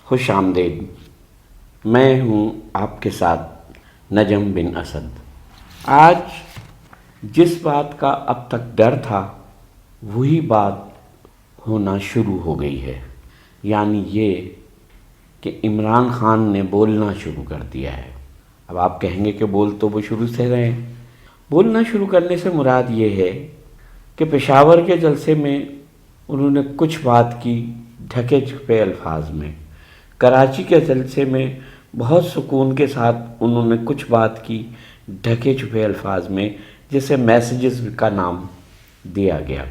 خوش آمدید. میں ہوں آپ کے ساتھ نجم بن اسد. آج جس بات کا اب تک ڈر تھا وہی بات ہونا شروع ہو گئی ہے، یعنی یہ کہ عمران خان نے بولنا شروع کر دیا ہے. اب آپ کہیں گے کہ بول تو وہ شروع سے رہے ہیں. بولنا شروع کرنے سے مراد یہ ہے کہ پشاور کے جلسے میں انہوں نے کچھ بات کی ڈھکے چھپے الفاظ میں، کراچی کے جلسے میں بہت سکون کے ساتھ انہوں نے کچھ بات کی ڈھکے چھپے الفاظ میں، جسے میسیجز کا نام دیا گیا.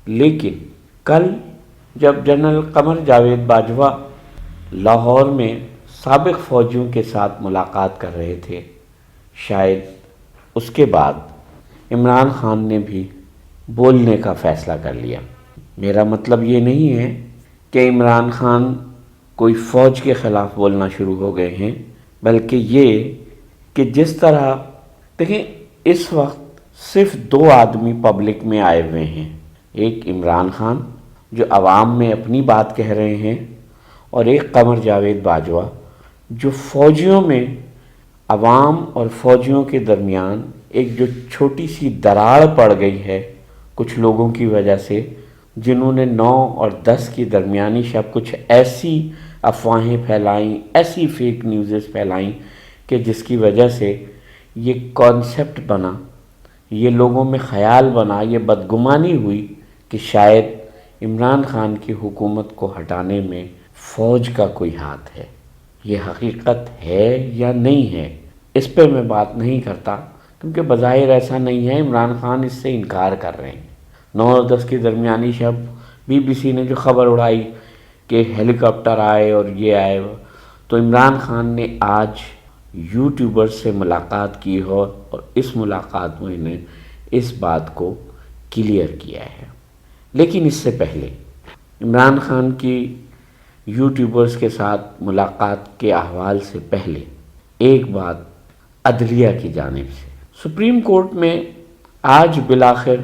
لیکن کل جب جنرل قمر جاوید باجوہ لاہور میں سابق فوجیوں کے ساتھ ملاقات کر رہے تھے، شاید اس کے بعد عمران خان نے بھی بولنے کا فیصلہ کر لیا. میرا مطلب یہ نہیں ہے کہ عمران خان کوئی فوج کے خلاف بولنا شروع ہو گئے ہیں، بلکہ یہ کہ جس طرح دیکھیں اس وقت صرف دو آدمی پبلک میں آئے ہوئے ہیں، ایک عمران خان جو عوام میں اپنی بات کہہ رہے ہیں، اور ایک قمر جاوید باجوہ جو فوجیوں میں عوام اور فوجیوں کے درمیان ایک جو چھوٹی سی دراڑ پڑ گئی ہے کچھ لوگوں کی وجہ سے، جنہوں نے 9 اور 10 کی درمیانی شب کچھ ایسی افواہیں پھیلائیں، ایسی فیک نیوزز پھیلائیں کہ جس کی وجہ سے یہ کانسیپٹ بنا، یہ لوگوں میں خیال بنا، یہ بدگمانی ہوئی کہ شاید عمران خان کی حکومت کو ہٹانے میں فوج کا کوئی ہاتھ ہے. یہ حقیقت ہے یا نہیں ہے اس پہ میں بات نہیں کرتا، کیونکہ بظاہر ایسا نہیں ہے. عمران خان اس سے انکار کر رہے ہیں. 9 اور 10 کی درمیانی شب BBC نے جو خبر اڑائی کہ ہیلی کاپٹر آئے اور یہ آئے، تو عمران خان نے آج یوٹیوبر سے ملاقات کی ہو اور اس ملاقات میں انہیں اس بات کو کلیئر کیا ہے. لیکن اس سے پہلے عمران خان کی یوٹیوبرز کے ساتھ ملاقات کے احوال سے پہلے ایک بات عدلیہ کی جانب سے. سپریم کورٹ میں آج بالآخر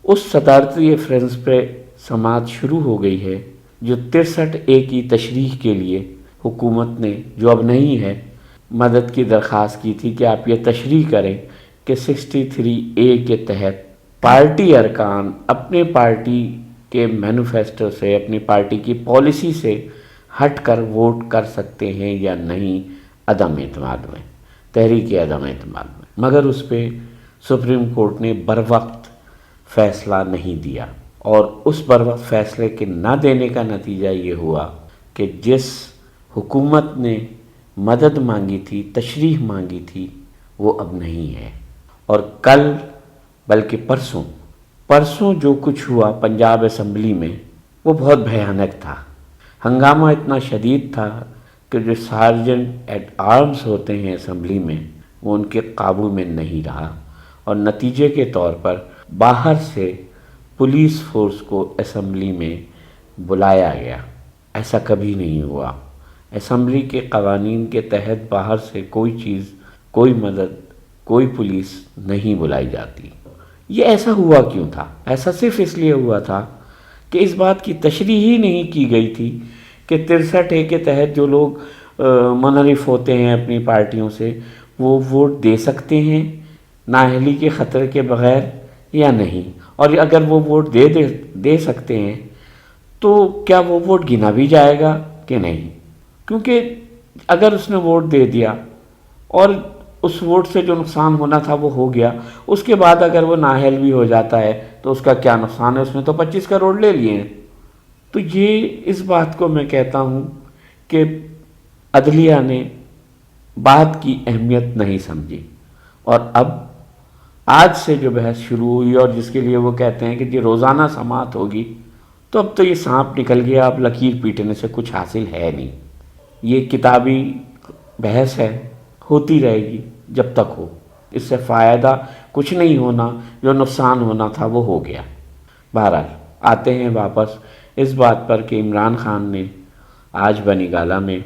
اس صدارتی ریفرنس پہ سماعت شروع ہو گئی ہے جو 63A کی تشریح کے لیے حکومت نے، جو اب نہیں ہے، مدد کی درخواست کی تھی کہ آپ یہ تشریح کریں کہ 63A کے تحت پارٹی ارکان اپنے پارٹی کے مینیفیسٹو سے، اپنی پارٹی کی پالیسی سے ہٹ کر ووٹ کر سکتے ہیں یا نہیں عدم اعتماد میں، تحریک عدم اعتماد میں. مگر اس پہ سپریم کورٹ نے بروقت فیصلہ نہیں دیا، اور اس بروقت فیصلے کے نہ دینے کا نتیجہ یہ ہوا کہ جس حکومت نے مدد مانگی تھی، تشریح مانگی تھی، وہ اب نہیں ہے. اور کل بلکہ پرسوں جو کچھ ہوا پنجاب اسمبلی میں وہ بہت بھیانک تھا. ہنگامہ اتنا شدید تھا کہ جو سارجنٹ ایٹ آرمز ہوتے ہیں اسمبلی میں، وہ ان کے قابو میں نہیں رہا، اور نتیجے کے طور پر باہر سے پولیس فورس کو اسمبلی میں بلایا گیا. ایسا کبھی نہیں ہوا. اسمبلی کے قوانین کے تحت باہر سے کوئی چیز، کوئی مدد، کوئی پولیس نہیں بلائی جاتی. یہ ایسا ہوا کیوں تھا؟ ایسا صرف اس لیے ہوا تھا کہ اس بات کی تشریح ہی نہیں کی گئی تھی کہ 63A کے تحت جو لوگ منحرف ہوتے ہیں اپنی پارٹیوں سے، وہ ووٹ دے سکتے ہیں نااہلی کے خطرے کے بغیر یا نہیں، اور اگر وہ ووٹ دے سکتے ہیں تو کیا وہ ووٹ گنا بھی جائے گا کہ نہیں. کیونکہ اگر اس نے ووٹ دے دیا اور اس ووٹ سے جو نقصان ہونا تھا وہ ہو گیا، اس کے بعد اگر وہ نااہل بھی ہو جاتا ہے تو اس کا کیا نقصان ہے؟ اس میں تو 25 کروڑ لے لیے ہیں. تو یہ اس بات کو میں کہتا ہوں کہ عدلیہ نے بات کی اہمیت نہیں سمجھی، اور اب آج سے جو بحث شروع ہوئی اور جس کے لیے وہ کہتے ہیں کہ یہ روزانہ سماعت ہوگی، تو اب تو یہ سانپ نکل گیا، اب لکیر پیٹنے سے کچھ حاصل ہے نہیں. یہ کتابی بحث ہے، ہوتی رہے گی جب تک ہو. اس سے فائدہ کچھ نہیں ہونا، جو نقصان ہونا تھا وہ ہو گیا. بہرحال آتے ہیں واپس اس بات پر کہ عمران خان نے آج بنی گالہ میں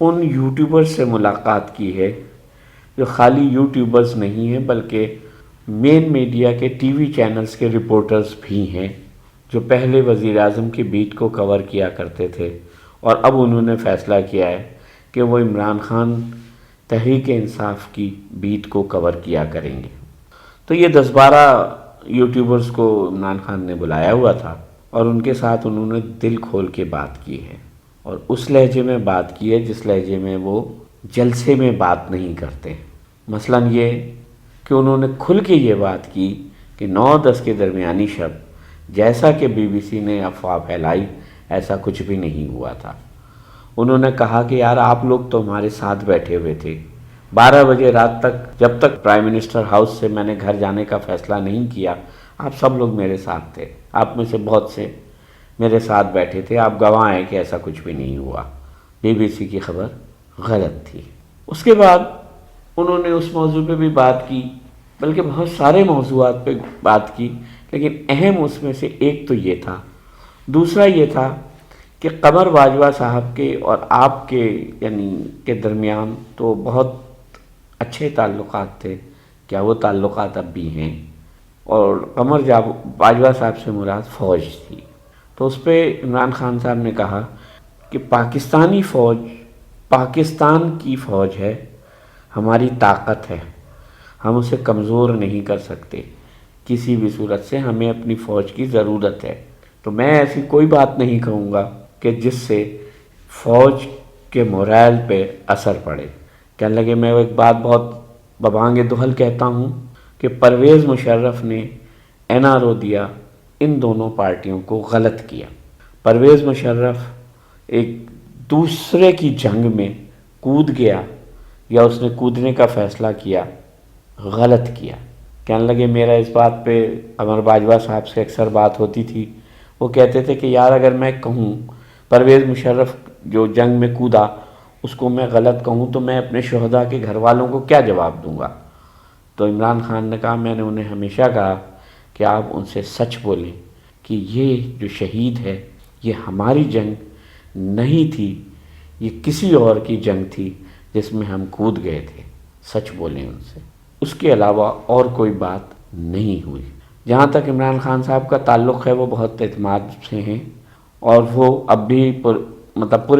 ان یوٹیوبرز سے ملاقات کی ہے جو خالی یوٹیوبرز نہیں ہیں بلکہ مین میڈیا کے ٹی وی چینلز کے رپورٹرز بھی ہیں، جو پہلے وزیر اعظم کی بیٹ کو کور کیا کرتے تھے اور اب انہوں نے فیصلہ کیا ہے کہ وہ عمران خان تحریک انصاف کی بیٹ کو کور کیا کریں گے۔ تو یہ 10-12 یوٹیوبرز کو عمران خان نے بلایا ہوا تھا اور ان کے ساتھ انہوں نے دل کھول کے بات کی ہے، اور اس لہجے میں بات کی ہے جس لہجے میں وہ جلسے میں بات نہیں کرتے۔ مثلاً یہ کہ انہوں نے کھل کے یہ بات کی کہ 9-10 کے درمیانی شب جیسا کہ بی بی سی نے افواہ پھیلائی ایسا کچھ بھی نہیں ہوا تھا۔ انہوں نے کہا کہ یار آپ لوگ تو ہمارے ساتھ بیٹھے ہوئے تھے 12 بجے رات تک، جب تک پرائم منسٹر ہاؤس سے میں نے گھر جانے کا فیصلہ نہیں کیا آپ سب لوگ میرے ساتھ تھے، آپ میں سے بہت سے میرے ساتھ بیٹھے تھے، آپ گواہ ہیں کہ ایسا کچھ بھی نہیں ہوا، بی بی سی کی خبر غلط تھی۔ اس کے بعد انہوں نے اس موضوع پہ بھی بات کی، بلکہ بہت سارے موضوعات پہ بات کی، لیکن اہم اس میں سے ایک تو یہ تھا۔ دوسرا یہ تھا کہ قمر باجوہ صاحب کے اور آپ کے کے درمیان تو بہت اچھے تعلقات تھے، کیا وہ تعلقات اب بھی ہیں؟ اور قمر باجوہ صاحب سے مراد فوج تھی۔ تو اس پہ عمران خان صاحب نے کہا کہ پاکستانی فوج پاکستان کی فوج ہے، ہماری طاقت ہے، ہم اسے کمزور نہیں کر سکتے، کسی بھی صورت سے ہمیں اپنی فوج کی ضرورت ہے۔ تو میں ایسی کوئی بات نہیں کہوں گا کہ جس سے فوج کے مورال پہ اثر پڑے۔ کہنے لگے میں وہ ایک بات بہت ببانگ دہل کہتا ہوں کہ پرویز مشرف نے این آر او دیا، ان دونوں پارٹیوں کو غلط کیا۔ پرویز مشرف ایک دوسرے کی جنگ میں کود گیا، یا اس نے کودنے کا فیصلہ کیا، غلط کیا۔ کہنے لگے میرا اس بات پہ قمر باجوہ صاحب سے اکثر بات ہوتی تھی، وہ کہتے تھے کہ یار اگر میں کہوں پرویز مشرف جو جنگ میں کودا اس کو میں غلط کہوں تو میں اپنے شہداء کے گھر والوں کو کیا جواب دوں گا؟ تو عمران خان نے کہا میں نے انہیں ہمیشہ کہا کہ آپ ان سے سچ بولیں کہ یہ جو شہید ہے یہ ہماری جنگ نہیں تھی، یہ کسی اور کی جنگ تھی جس میں ہم کود گئے تھے، سچ بولیں ان سے۔ اس کے علاوہ اور کوئی بات نہیں ہوئی۔ جہاں تک عمران خان صاحب کا تعلق ہے وہ بہت اعتماد سے ہیں، اور وہ اب بھی پر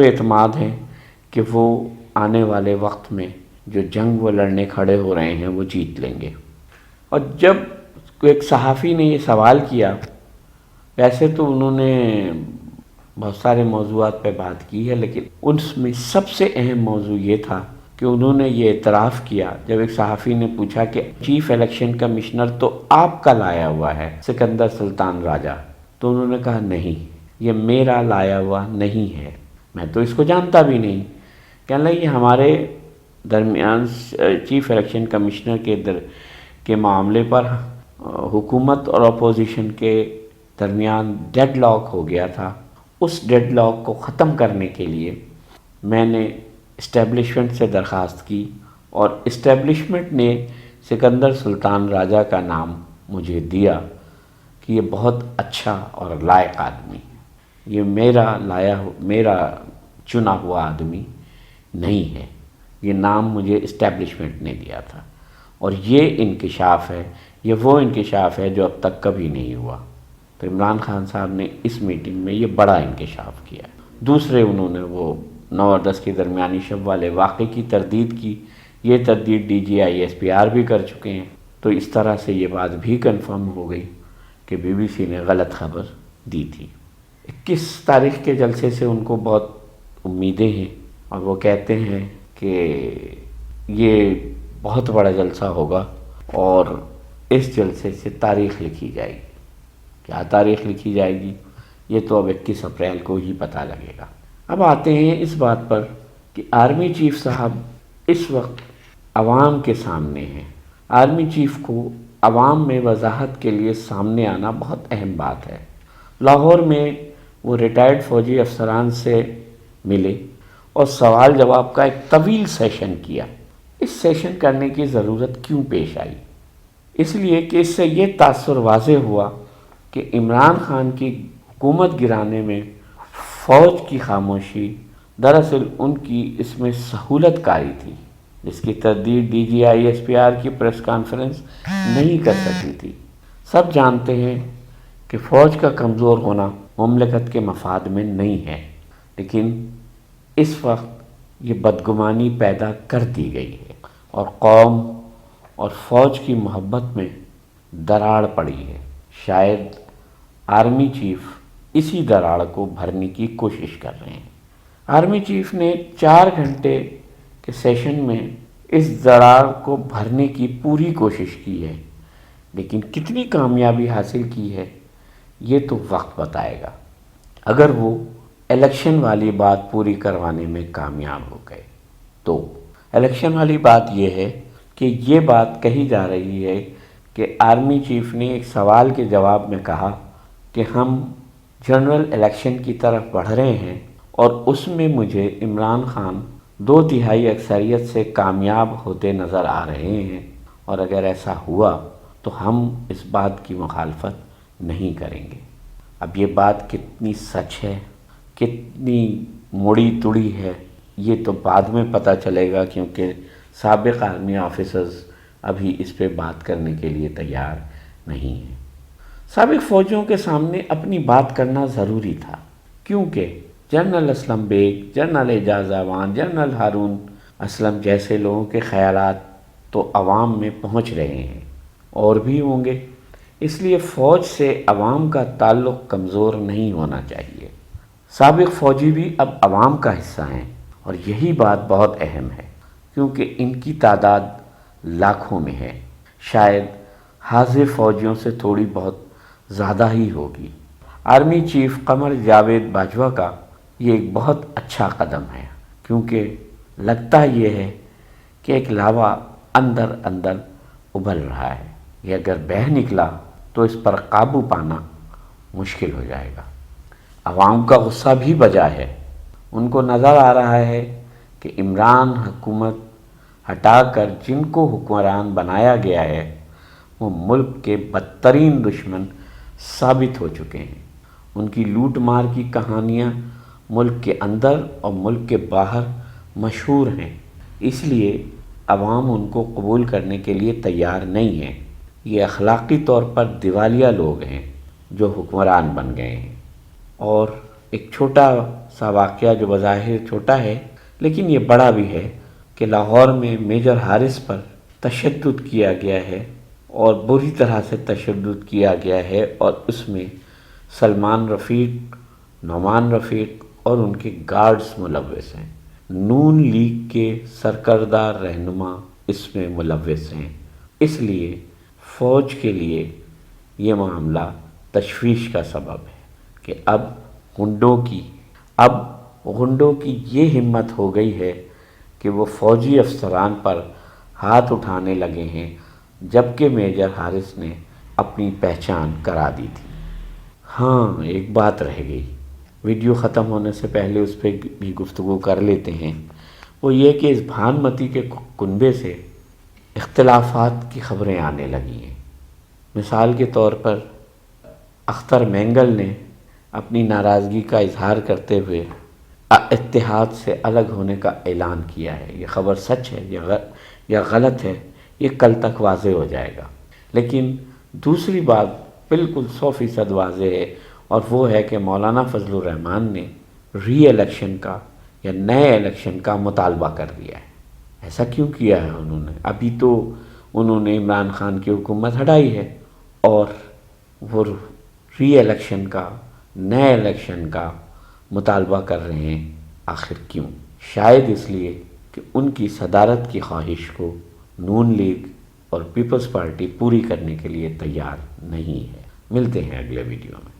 اعتماد ہیں کہ وہ آنے والے وقت میں جو جنگ وہ لڑنے کھڑے ہو رہے ہیں وہ جیت لیں گے۔ اور جب ایک صحافی نے یہ سوال کیا، ویسے تو انہوں نے بہت سارے موضوعات پہ بات کی ہے، لیکن اس میں سب سے اہم موضوع یہ تھا کہ انہوں نے یہ اعتراف کیا جب ایک صحافی نے پوچھا کہ چیف الیکشن کمشنر تو آپ کا لایا ہوا ہے سکندر سلطان راجہ، تو انہوں نے کہا نہیں یہ میرا لایا ہوا نہیں ہے، میں تو اس کو جانتا بھی نہیں۔ کہنے لگے یہ ہمارے درمیان چیف الیکشن کمشنر کے معاملے پر حکومت اور اپوزیشن کے درمیان ڈیڈ لاک ہو گیا تھا، اس ڈیڈ لاک کو ختم کرنے کے لیے میں نے اسٹیبلشمنٹ سے درخواست کی، اور اسٹیبلشمنٹ نے سکندر سلطان راجہ کا نام مجھے دیا کہ یہ بہت اچھا اور لائق آدمی ہے، یہ میرا چنا ہوا آدمی نہیں ہے، یہ نام مجھے اسٹیبلشمنٹ نے دیا تھا۔ اور یہ انکشاف ہے، یہ وہ انکشاف ہے جو اب تک کبھی نہیں ہوا۔ تو عمران خان صاحب نے اس میٹنگ میں یہ بڑا انکشاف کیا۔ دوسرے انہوں نے وہ 9 اور 10 کے درمیانی شب والے واقعے کی تردید کی، یہ تردید D G I S P R بھی کر چکے ہیں۔ تو اس طرح سے یہ بات بھی کنفرم ہو گئی کہ بی بی سی نے غلط خبر دی تھی۔ 21 تاریخ کے جلسے سے ان کو بہت امیدیں ہیں، اور وہ کہتے ہیں کہ یہ بہت بڑا جلسہ ہوگا اور اس جلسے سے تاریخ لکھی جائے گی۔ کیا تاریخ لکھی جائے گی یہ تو اب 21 اپریل کو ہی پتہ لگے گا۔ اب آتے ہیں اس بات پر کہ آرمی چیف صاحب اس وقت عوام کے سامنے ہیں۔ آرمی چیف کو عوام میں وضاحت کے لیے سامنے آنا بہت اہم بات ہے۔ لاہور میں وہ ریٹائرڈ فوجی افسران سے ملے اور سوال جواب کا ایک طویل سیشن کیا۔ اس سیشن کرنے کی ضرورت کیوں پیش آئی؟ اس لیے کہ اس سے یہ تاثر واضح ہوا کہ عمران خان کی حکومت گرانے میں فوج کی خاموشی دراصل ان کی اس میں سہولت کاری تھی، جس کی تردید D G I S P R کی پریس کانفرنس نہیں کر سکی تھی۔ سب جانتے ہیں کہ فوج کا کمزور ہونا مملکت کے مفاد میں نہیں ہے، لیکن اس وقت یہ بدگمانی پیدا کر دی گئی ہے اور قوم اور فوج کی محبت میں دراڑ پڑی ہے۔ شاید آرمی چیف اسی دراڑ کو بھرنے کی کوشش کر رہے ہیں۔ آرمی چیف نے 4 گھنٹے کے سیشن میں اس دراڑ کو بھرنے کی پوری کوشش کی ہے، لیکن کتنی کامیابی حاصل کی ہے یہ تو وقت بتائے گا۔ اگر وہ الیکشن والی بات پوری کروانے میں کامیاب ہو گئے تو الیکشن والی بات یہ ہے کہ یہ بات کہی جا رہی ہے کہ آرمی چیف نے ایک سوال کے جواب میں کہا کہ ہم جنرل الیکشن کی طرف بڑھ رہے ہیں اور اس میں مجھے عمران خان 2/3 اکثریت سے کامیاب ہوتے نظر آ رہے ہیں، اور اگر ایسا ہوا تو ہم اس بات کی مخالفت نہیں کریں گے۔ اب یہ بات کتنی سچ ہے، کتنی مڑی تڑی ہے، یہ تو بعد میں پتہ چلے گا، کیونکہ سابق آرمی آفیسرز ابھی اس پہ بات کرنے کے لیے تیار نہیں ہیں۔ سابق فوجیوں کے سامنے اپنی بات کرنا ضروری تھا، کیونکہ جنرل اسلم بیگ، جنرل اعجاز اعوان، جنرل ہارون اسلم جیسے لوگوں کے خیالات تو عوام میں پہنچ رہے ہیں اور بھی ہوں گے، اس لیے فوج سے عوام کا تعلق کمزور نہیں ہونا چاہیے۔ سابق فوجی بھی اب عوام کا حصہ ہیں، اور یہی بات بہت اہم ہے، کیونکہ ان کی تعداد لاکھوں میں ہے، شاید حاضر فوجیوں سے تھوڑی بہت زیادہ ہی ہوگی۔ آرمی چیف قمر جاوید باجوہ کا یہ ایک بہت اچھا قدم ہے، کیونکہ لگتا یہ ہے کہ ایک لاوا اندر اندر ابل رہا ہے، یہ اگر بہہ نکلا تو اس پر قابو پانا مشکل ہو جائے گا۔ عوام کا غصہ بھی بجا ہے، ان کو نظر آ رہا ہے کہ عمران حکومت ہٹا کر جن کو حکمران بنایا گیا ہے وہ ملک کے بدترین دشمن ثابت ہو چکے ہیں۔ ان کی لوٹ مار کی کہانیاں ملک کے اندر اور ملک کے باہر مشہور ہیں، اس لیے عوام ان کو قبول کرنے کے لیے تیار نہیں ہیں۔ یہ اخلاقی طور پر دیوالیہ لوگ ہیں جو حکمران بن گئے ہیں۔ اور ایک چھوٹا سا واقعہ جو بظاہر چھوٹا ہے لیکن یہ بڑا بھی ہے کہ لاہور میں میجر حارث پر تشدد کیا گیا ہے، اور بری طرح سے تشدد کیا گیا ہے، اور اس میں سلمان رفیق، نعمان رفیق اور ان کے گارڈز ملوث ہیں۔ نون لیگ کے سرکردہ رہنما اس میں ملوث ہیں، اس لیے فوج کے لیے یہ معاملہ تشویش کا سبب ہے کہ اب غنڈوں کی یہ ہمت ہو گئی ہے کہ وہ فوجی افسران پر ہاتھ اٹھانے لگے ہیں، جبکہ میجر حارث نے اپنی پہچان کرا دی تھی۔ ہاں، ایک بات رہ گئی، ویڈیو ختم ہونے سے پہلے اس پہ بھی گفتگو کر لیتے ہیں، وہ یہ کہ اس بھانمتی کے کنبے سے اختلافات کی خبریں آنے لگی ہیں۔ مثال کے طور پر اختر مینگل نے اپنی ناراضگی کا اظہار کرتے ہوئے اتحاد سے الگ ہونے کا اعلان کیا ہے۔ یہ خبر سچ ہے یا غلط ہے، یہ کل تک واضح ہو جائے گا، لیکن دوسری بات بالکل 100% واضح ہے، اور وہ ہے کہ مولانا فضل الرحمان نے ری الیکشن کا یا نئے الیکشن کا مطالبہ کر دیا ہے۔ ایسا کیوں کیا ہے انہوں نے؟ ابھی تو انہوں نے عمران خان کی حکومت ہٹائی ہے، اور وہ ری الیکشن کا، نئے الیکشن کا مطالبہ کر رہے ہیں۔ آخر کیوں؟ شاید اس لیے کہ ان کی صدارت کی خواہش کو نون لیگ اور پیپلز پارٹی پوری کرنے کے لیے تیار نہیں ہے۔ ملتے ہیں اگلے ویڈیو میں۔